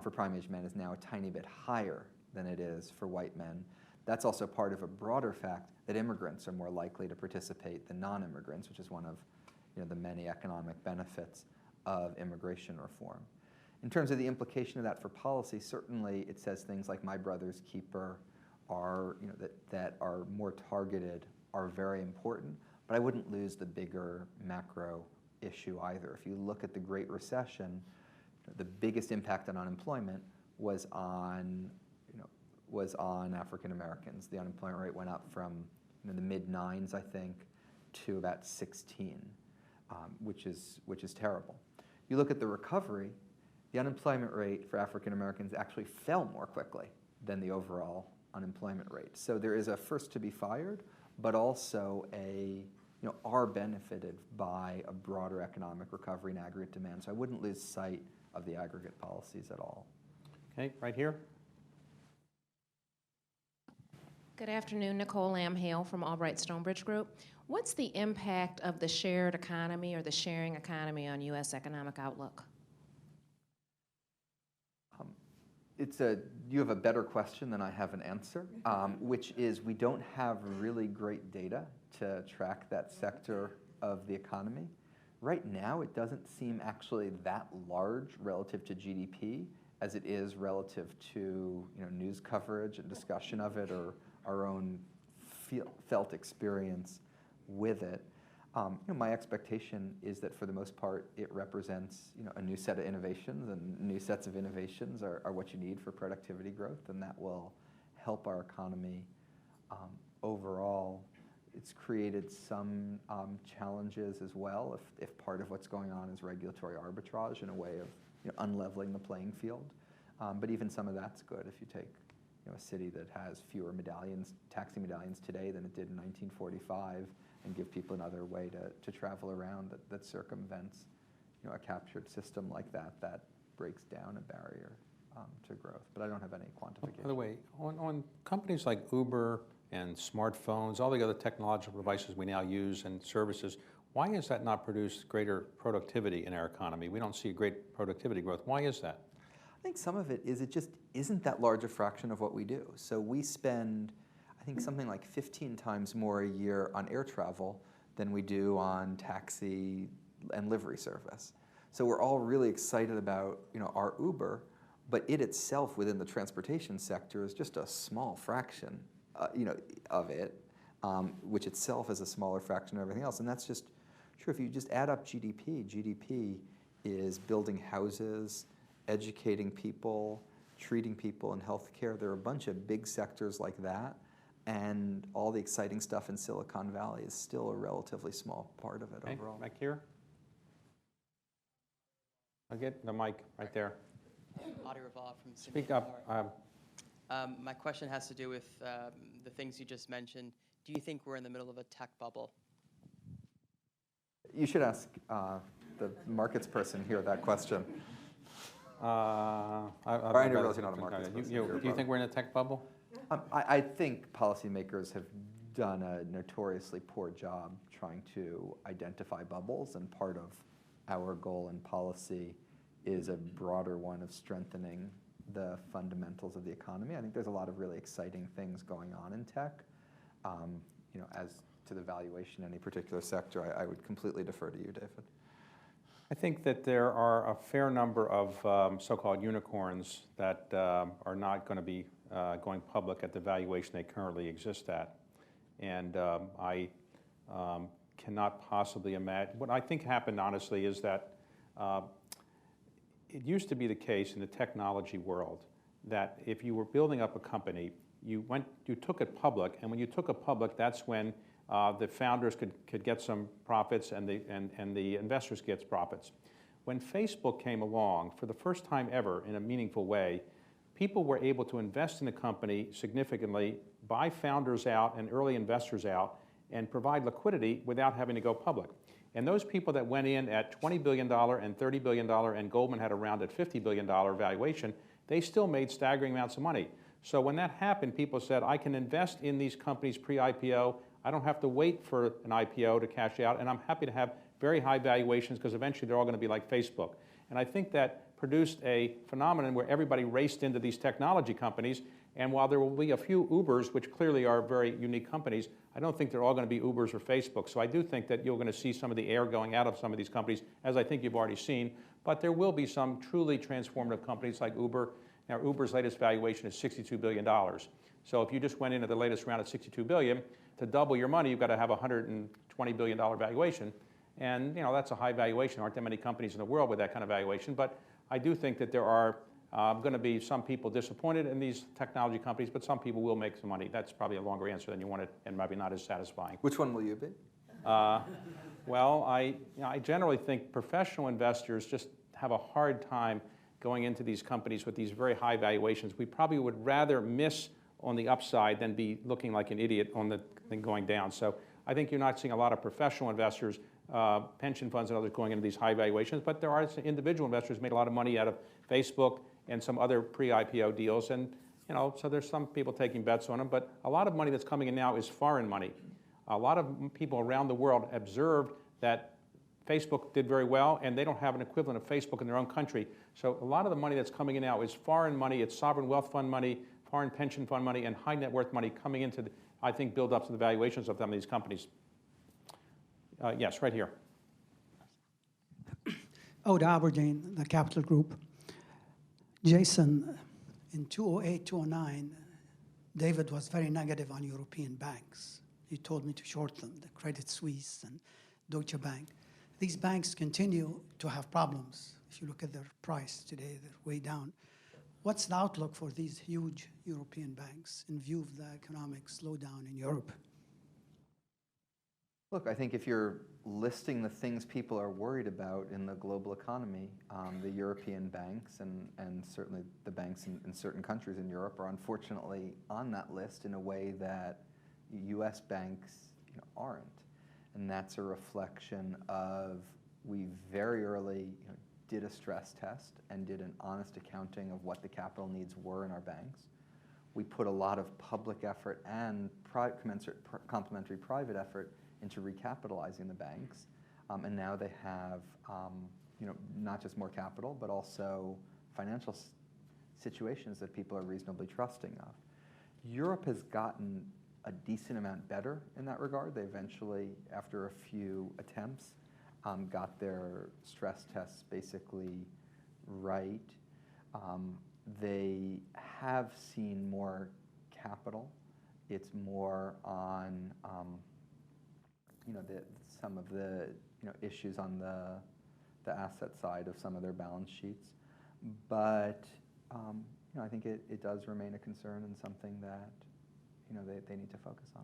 for prime age men is now a tiny bit higher than it is for white men. That's also part of a broader fact that immigrants are more likely to participate than non-immigrants, which is one of the many economic benefits of immigration reform. In terms of the implication of that for policy, certainly it says things like My Brother's Keeper are, that are more targeted are very important, but I wouldn't lose the bigger macro issue either. If you look at the Great Recession, the biggest impact on unemployment was on African Americans. The unemployment rate went up from the mid-9s, I think, to about 16, which is terrible. You look at the recovery, the unemployment rate for African Americans actually fell more quickly than the overall unemployment rate. So there is a first to be fired, but also are benefited by a broader economic recovery and aggregate demand. So I wouldn't lose sight of the aggregate policies at all.
Okay, right here.
Good afternoon, Nicole Lamb-Hale from Albright Stonebridge Group. What's the impact of the shared economy or the sharing economy on U.S. economic outlook?
You have a better question than I have an answer, which is we don't have really great data to track that sector of the economy. Right now, it doesn't seem actually that large relative to GDP as it is relative to news coverage and discussion of it or our own felt experience with it. My expectation is that for the most part, it represents a new set of innovations, and new sets of innovations are what you need for productivity growth, and that will help our economy overall. It's created some challenges as well if part of what's going on is regulatory arbitrage in a way of unleveling the playing field. But even some of that's good if you take a city that has fewer taxi medallions today than it did in 1945, and give people another way to travel around that circumvents a captured system like that breaks down a barrier to growth. But I don't have any quantification.
By the way, on companies like Uber and smartphones, all the other technological devices we now use and services, why has that not produced greater productivity in our economy? We don't see great productivity growth. Why is that?
I think some of it is it just isn't that large a fraction of what we do. So we spend, I think, something like 15 times more a year on air travel than we do on taxi and livery service. So we're all really excited about our Uber, but it itself within the transportation sector is just a small fraction of it, which itself is a smaller fraction of everything else. And that's just true. If you just add up GDP is building houses, educating people, treating people in healthcare. There are a bunch of big sectors like that, and all the exciting stuff in Silicon Valley is still a relatively small part of it overall.
Back here. I'll get the mic right there.
Adi Raval from
Speak up.
My question has to do with the things you just mentioned. Do you think we're in the middle of a tech bubble?
You should ask the markets person here that question.
I
didn't realize you're not a markets person.
Do you think we're in a tech bubble?
I think policymakers have done a notoriously poor job trying to identify bubbles, and part of our goal in policy is a broader one of strengthening the fundamentals of the economy. I think there's a lot of really exciting things going on in tech. As to the valuation in any particular sector, I would completely defer to you, David.
I think that there are a fair number of so-called unicorns that are not going to be going public at the valuation they currently exist at. And I cannot possibly imagine. What I think happened, honestly, is that it used to be the case in the technology world that if you were building up a company, you took it public, and when you took it public, that's when the founders could get some profits and the investors get profits. When Facebook came along, for the first time ever in a meaningful way, people were able to invest in a company significantly, buy founders out and early investors out, and provide liquidity without having to go public. And those people that went in at $20 billion and $30 billion, and Goldman had around at $50 billion valuation, they still made staggering amounts of money. So when that happened, people said, I can invest in these companies pre-IPO. I don't have to wait for an IPO to cash out, and I'm happy to have very high valuations because eventually they're all going to be like Facebook. And I think that produced a phenomenon where everybody raced into these technology companies, and while there will be a few Ubers, which clearly are very unique companies, I don't think they're all going to be Ubers or Facebook. So I do think that you're going to see some of the air going out of some of these companies, as I think you've already seen. But there will be some truly transformative companies like Uber. Now, Uber's latest valuation is $62 billion. So if you just went into the latest round at $62 billion, to double your money, you've got to have a $120 billion valuation. And that's a high valuation. There aren't that many companies in the world with that kind of valuation. But I do think that there are going to be some people disappointed in these technology companies, but some people will make some money. That's probably a longer answer than you wanted and maybe not as satisfying.
Which one will you be?
Well, I generally think professional investors just have a hard time going into these companies with these very high valuations. We probably would rather miss on the upside than be looking like an idiot on the thing going down. So I think you're not seeing a lot of professional investors, pension funds and others going into these high valuations, but there are some individual investors who made a lot of money out of Facebook and some other pre-IPO deals, and so there's some people taking bets on them, but a lot of money that's coming in now is foreign money. A lot of people around the world observed that Facebook did very well, and they don't have an equivalent of Facebook in their own country. So a lot of the money that's coming in now is foreign money, it's sovereign wealth fund money, foreign pension fund money, and high net worth money coming into, I think, build up to the valuations of some of these companies. Yes, right here.
Oda Aberdeen, the Capital Group. Jason, in 2008, 2009, David was very negative on European banks. He told me to short them, the Credit Suisse and Deutsche Bank. These banks continue to have problems. If you look at their price today, they're way down. What's the outlook for these huge European banks in view of the economic slowdown in Europe?
Look, I think if you're listing the things people are worried about in the global economy, the European banks and certainly the banks in certain countries in Europe are unfortunately on that list in a way that U.S. banks aren't. And that's a reflection of we very early did a stress test and did an honest accounting of what the capital needs were in our banks. We put a lot of public effort and commensurate complementary private effort into recapitalizing the banks, and now they have not just more capital, but also financial situations that people are reasonably trusting of. Europe has gotten a decent amount better in that regard. They eventually, after a few attempts, got their stress tests basically right. They have seen more capital. It's more on some of the issues on the asset side of some of their balance sheets, but I think it does remain a concern and something that they need to focus on.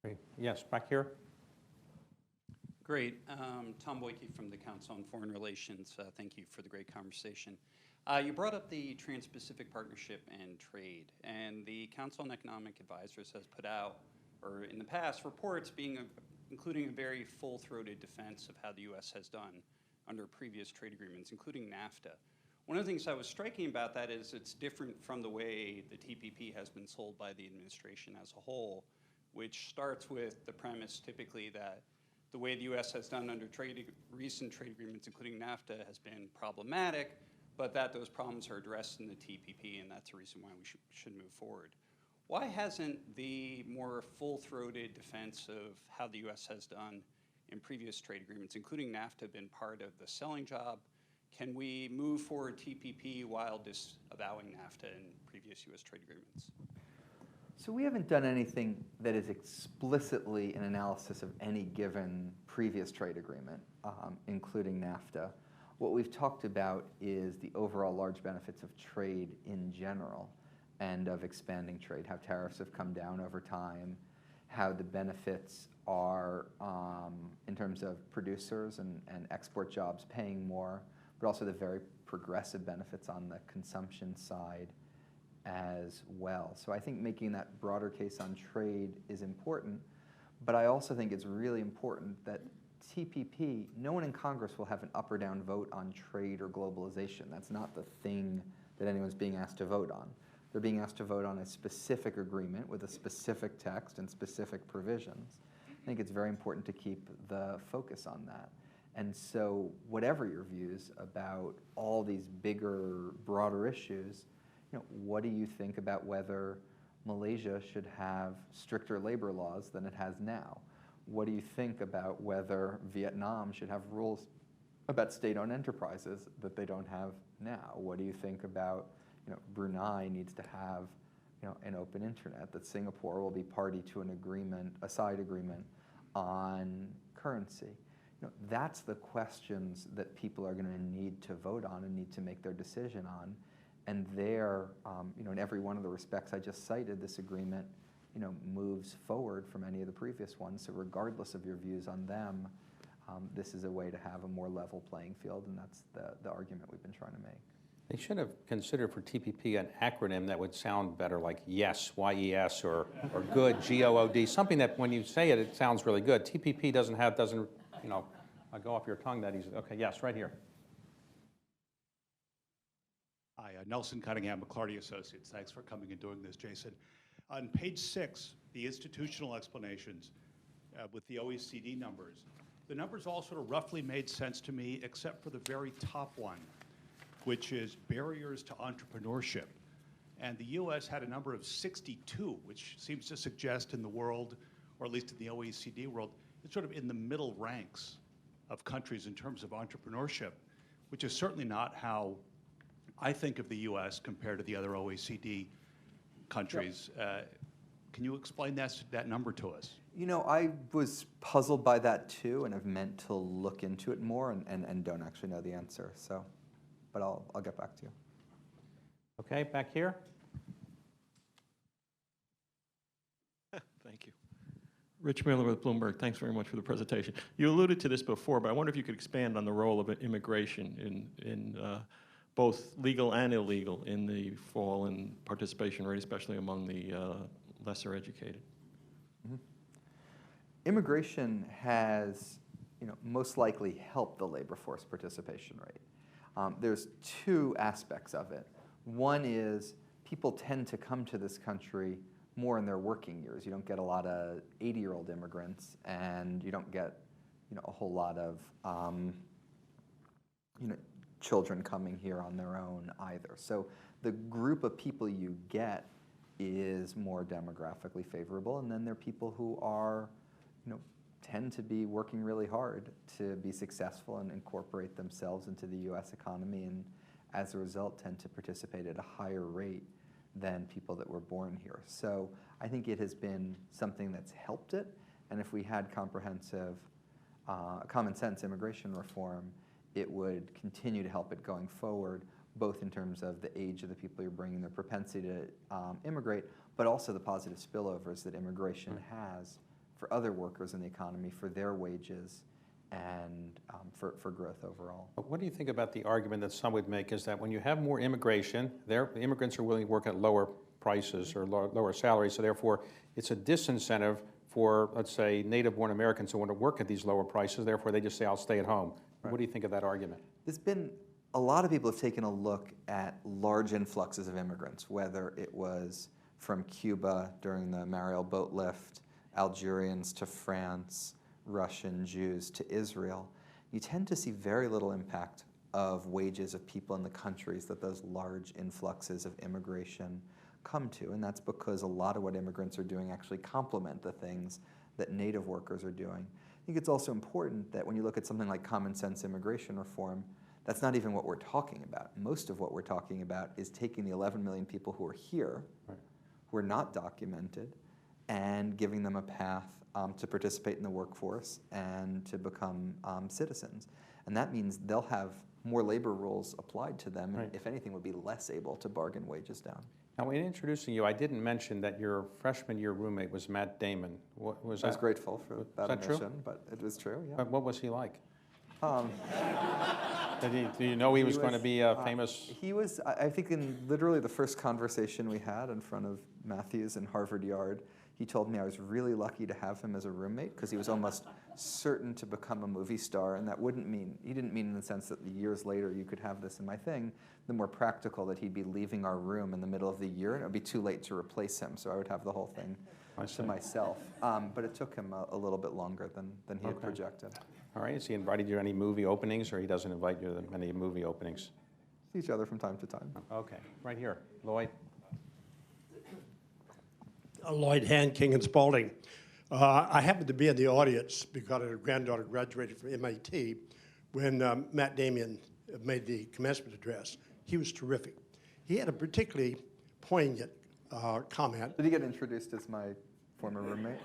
Great. Yes, back here.
Great. Tom Boyke from the Council on Foreign Relations. Thank you for the great conversation. You brought up the Trans-Pacific Partnership and Trade, and the Council on Economic Advisors has put out, or in the past, reports including a very full-throated defense of how the U.S. has done under previous trade agreements, including NAFTA. One of the things that was striking about that is it's different from the way the TPP has been sold by the administration as a whole, which starts with the premise typically that the way the U.S. has done under recent trade agreements, including NAFTA, has been problematic, but that those problems are addressed in the TPP, and that's the reason why we should move forward. Why hasn't the more full-throated defense of how the U.S. has done in previous trade agreements, including NAFTA, been part of the selling job? Can we move forward TPP while disavowing NAFTA in previous U.S. trade agreements?
So we haven't done anything that is explicitly an analysis of any given previous trade agreement, including NAFTA. What we've talked about is the overall large benefits of trade in general and of expanding trade, how tariffs have come down over time, how the benefits are in terms of producers and export jobs paying more, but also the very progressive benefits on the consumption side as well. So I think making that broader case on trade is important, but I also think it's really important that TPP, no one in Congress will have an up or down vote on trade or globalization. That's not the thing that anyone's being asked to vote on. They're being asked to vote on a specific agreement with a specific text and specific provisions. I think it's very important to keep the focus on that. And so whatever your views about all these bigger, broader issues, what do you think about whether Malaysia should have stricter labor laws than it has now? What do you think about whether Vietnam should have rules about state-owned enterprises that they don't have now? What do you think about Brunei needs to have an open internet, that Singapore will be party to an agreement, a side agreement on currency? That's the questions that people are going to need to vote on and need to make their decision on. And there, in every one of the respects I just cited, this agreement, moves forward from any of the previous ones. So regardless of your views on them, this is a way to have a more level playing field, and that's the argument we've been trying to make.
They should have considered for TPP an acronym that would sound better, like YES, Y-E-S, or GOOD, G-O-O-D, something that when you say it, it sounds really good. TPP doesn't go off your tongue that easily. Okay, yes, right here.
Hi, Nelson Cunningham, McClarty Associates. Thanks for coming and doing this, Jason. On page 6, the institutional explanations with the OECD numbers, the numbers all sort of roughly made sense to me, except for the very top one, which is barriers to entrepreneurship. And the U.S. had a number of 62, which seems to suggest in the world, or at least in the OECD world, it's sort of in the middle ranks of countries in terms of entrepreneurship, which is certainly not how I think of the U.S. compared to the other OECD countries. Can you explain that number to us?
You know, I was puzzled by that too, and have meant to look into it more, and don't actually know the answer. So, but I'll get back to you.
Okay, back here.
Thank you. Rich Miller with Bloomberg. Thanks very much for the presentation. You alluded to this before, but I wonder if you could expand on the role of immigration in both legal and illegal in the fall and participation rate, especially among the lesser educated.
Mm-hmm. Immigration has, most likely helped the labor force participation rate. There's two aspects of it. One is people tend to come to this country more in their working years. You don't get a lot of 80-year-old immigrants, and you don't get, a whole lot of, children coming here on their own either. So the group of people you get is more demographically favorable, and then there are people who are, tend to be working really hard to be successful and incorporate themselves into the U.S. economy, and as a result tend to participate at a higher rate than people that were born here. So I think it has been something that's helped it, and if we had comprehensive, common sense immigration reform, it would continue to help it going forward, both in terms of the age of the people you're bringing, their propensity to immigrate, but also the positive spillovers that immigration has for other workers in the economy, for their wages, and for growth overall.
What do you think about the argument that some would make is that when you have more immigration, the immigrants are willing to work at lower prices or lower salaries, so therefore it's a disincentive for, let's say, native-born Americans who want to work at these lower prices, therefore they just say, I'll stay at home. Right. What do you think of that argument?
There's been a lot of people have taken a look at large influxes of immigrants, whether it was from Cuba during the Mariel boat lift, Algerians to France, Russian Jews to Israel. You tend to see very little impact of wages of people in the countries that those large influxes of immigration come to, and that's because a lot of what immigrants are doing actually complement the things that native workers are doing. I think it's also important that when you look at something like common sense immigration reform, that's not even what we're talking about. Most of what we're talking about is taking the 11 million people who are here, right, who are not documented, and giving them a path to participate in the workforce and to become citizens. And that means they'll have more labor rules applied to them, right, and if anything, would be less able to bargain wages down.
Now, in introducing you, I didn't mention that your freshman year roommate was Matt Damon. What was that?
I was grateful for that
admission,
true? But it was true, yeah.
What was he like? Do you know he was going to be famous?
He was, I think, in literally the first conversation we had in front of Matthews in Harvard Yard, he told me I was really lucky to have him as a roommate because he was almost certain to become a movie star, and that wouldn't mean, he didn't mean in the sense that years later you could have this in my thing, the more practical that he'd be leaving our room in the middle of the year and it would be too late to replace him, so I would have the whole thing to myself. But it took him a little bit longer than he had projected.
All right, has he invited you to any movie openings, or he doesn't invite you to many movie openings?
See each other from time to time.
Okay, right here, Lloyd.
Lloyd Hand, King and Spalding. I happened to be in the audience because a granddaughter graduated from MIT when Matt Damon made the commencement address. He was terrific. He had a particularly poignant comment.
Did he get introduced as my former roommate?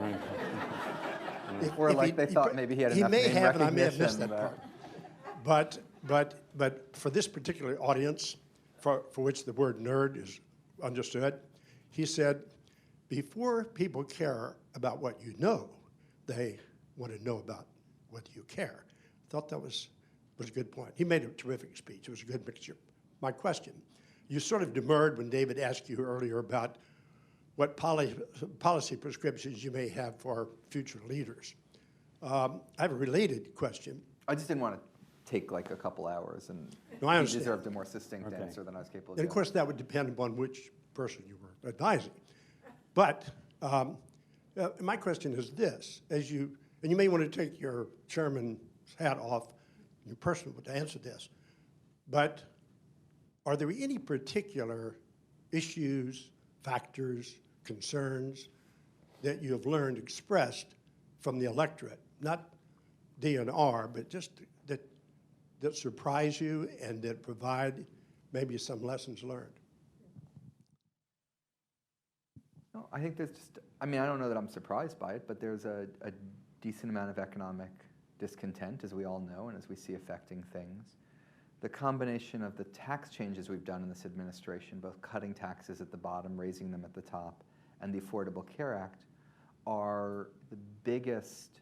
Or like they thought maybe he had enough name recognition. He may have, and I may have missed that
part. But for this particular audience, for which the word nerd is understood, he said, before people care about what you know, they want to know about what you care. I thought that was a good point. He made a terrific speech. It was a good mixture. My question, you sort of demurred when David asked you earlier about what policy prescriptions you may have for future leaders. I have a related question.
I just didn't want to take like a couple hours, and
no, I
he deserved a more succinct answer than I was capable of doing.
And of course, that would depend upon which person you were advising. But my question is this, and you may want to take your chairman's hat off, your person to answer this, but are there any particular issues, factors, concerns that you have learned expressed from the electorate, not DNR, but just that surprise you and that provide maybe some lessons learned?
No, I think there's just, I mean, I don't know that I'm surprised by it, but there's a decent amount of economic discontent, as we all know, and as we see affecting things. The combination of the tax changes we've done in this administration, both cutting taxes at the bottom, raising them at the top, and the Affordable Care Act, are the biggest,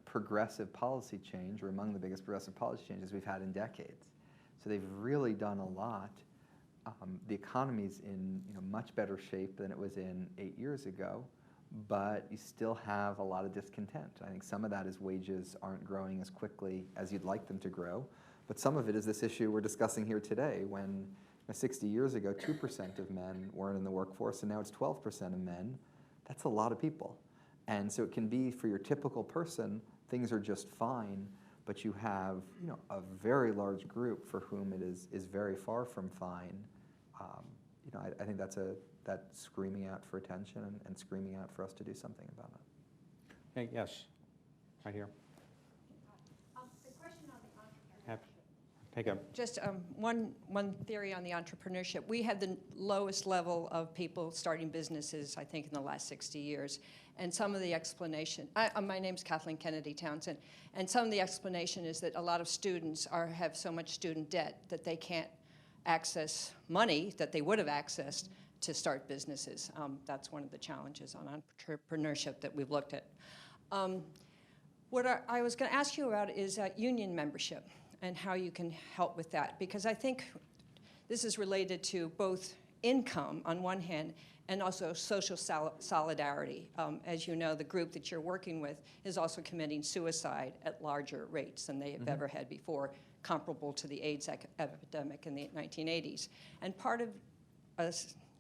progressive policy change, or among the biggest progressive policy changes we've had in decades. So they've really done a lot. The economy's in much better shape than it was in 8 years ago, but you still have a lot of discontent. I think some of that is wages aren't growing as quickly as you'd like them to grow, but some of it is this issue we're discussing here today, when 60 years ago, 2% of men weren't in the workforce, and now it's 12% of men. That's a lot of people. And so it can be, for your typical person, things are just fine, but you have a very large group for whom it is very far from fine. I think that's screaming out for attention and screaming out for us to do something about it.
Okay, yes, right here.
The question on the
Have- Take a,
Just one theory on the entrepreneurship. We had the lowest level of people starting businesses, I think, in the last 60 years. And some of the explanation, my name's Kathleen Kennedy Townsend, and some of the explanation is that a lot of students have so much student debt that they can't access money that they would have accessed to start businesses. That's one of the challenges on entrepreneurship that we've looked at. What I was going to ask you about is union membership and how you can help with that, because I think this is related to both income on one hand and also social solidarity. As you know, the group that you're working with is also committing suicide at larger rates than they have ever had before, comparable to the AIDS epidemic in the 1980s. And part of a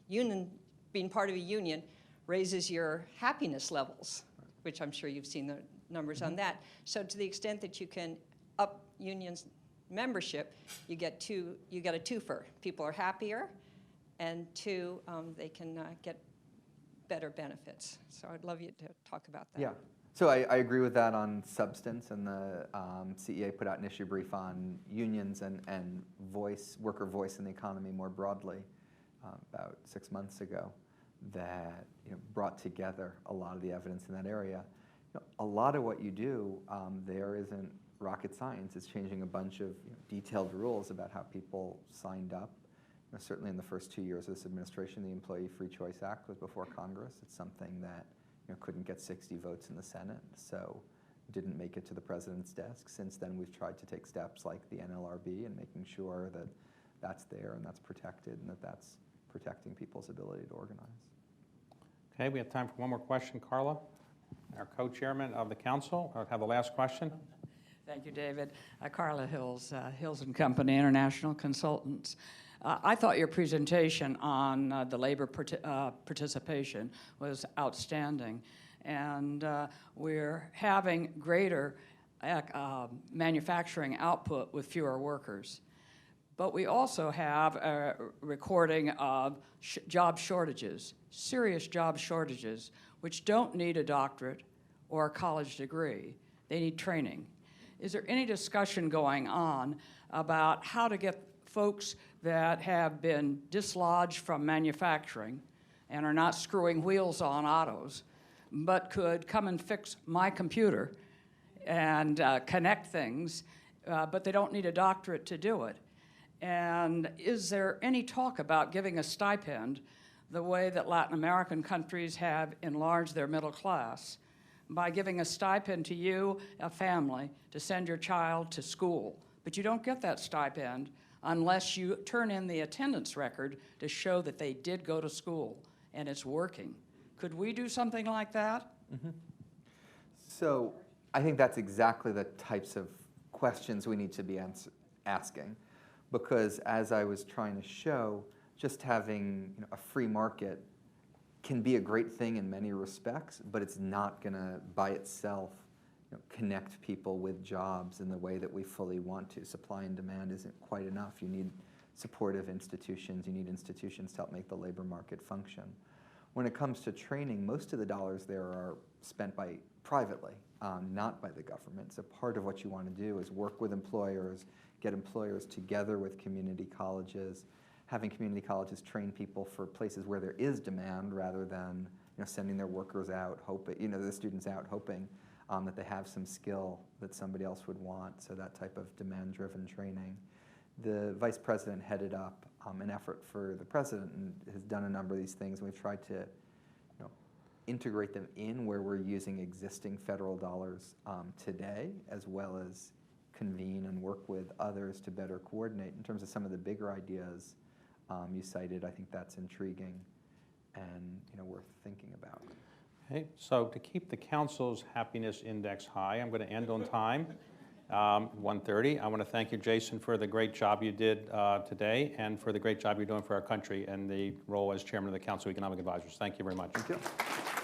union, being part of a union, raises your happiness levels, which I'm sure you've seen the numbers on that. So to the extent that you can up unions membership, you get a twofer. People are happier, and two, they can get better benefits. So I'd love you to talk about that.
Yeah. So I agree with that on substance, and the CEA put out an issue brief on unions and worker voice in the economy more broadly about 6 months ago that brought together a lot of the evidence in that area. A lot of what you do there isn't rocket science. It's changing a bunch of detailed rules about how people signed up. Certainly in the first 2 years of this administration, the Employee Free Choice Act was before Congress. It's something that couldn't get 60 votes in the Senate, so didn't make it to the president's desk. Since then, we've tried to take steps like the NLRB and making sure that that's there and that's protected and that that's protecting people's ability to organize.
okay, we have time for one more question. Carla, our co-chairman of the council, have the last question.
Thank you, David. Carla Hills, Hills & Company International Consultants. I thought your presentation on the labor participation was outstanding, and we're having greater manufacturing output with fewer workers. But we also have a recording of job shortages, serious job shortages, which don't need a doctorate or a college degree. They need training. Is there any discussion going on about how to get folks that have been dislodged from manufacturing and are not screwing wheels on autos, but could come and fix my computer and connect things, but they don't need a doctorate to do it? And is there any talk about giving a stipend the way that Latin American countries have enlarged their middle class, by giving a stipend to you, a family, to send your child to school? But you don't get that stipend unless you turn in the attendance record to show that they did go to school and it's working. Could we do something like that?
Mm-hmm. So I think that's exactly the types of questions we need to be asking, because as I was trying to show, just having a free market can be a great thing in many respects, but it's not going to by itself connect people with jobs in the way that we fully want to. Supply and demand isn't quite enough. You need supportive institutions. You need institutions to help make the labor market function. When it comes to training, most of the dollars there are spent privately, not by the government. So part of what you want to do is work with employers, get employers together with community colleges, having community colleges train people for places where there is demand rather than sending their workers out, hoping, the students out, hoping that they have some skill that somebody else would want, so that type of demand-driven training. The vice president headed up an effort for the president and has done a number of these things, and we've tried to integrate them in where we're using existing federal dollars today, as well as convene and work with others to better coordinate. In terms of some of the bigger ideas you cited, I think that's intriguing and worth thinking about.
Okay, so to keep the council's happiness index high, I'm going to end on time, 1:30. I want to thank you, Jason, for the great job you did today and for the great job you're doing for our country and the role as chairman of the Council of Economic Advisors. Thank you very much.
Thank you.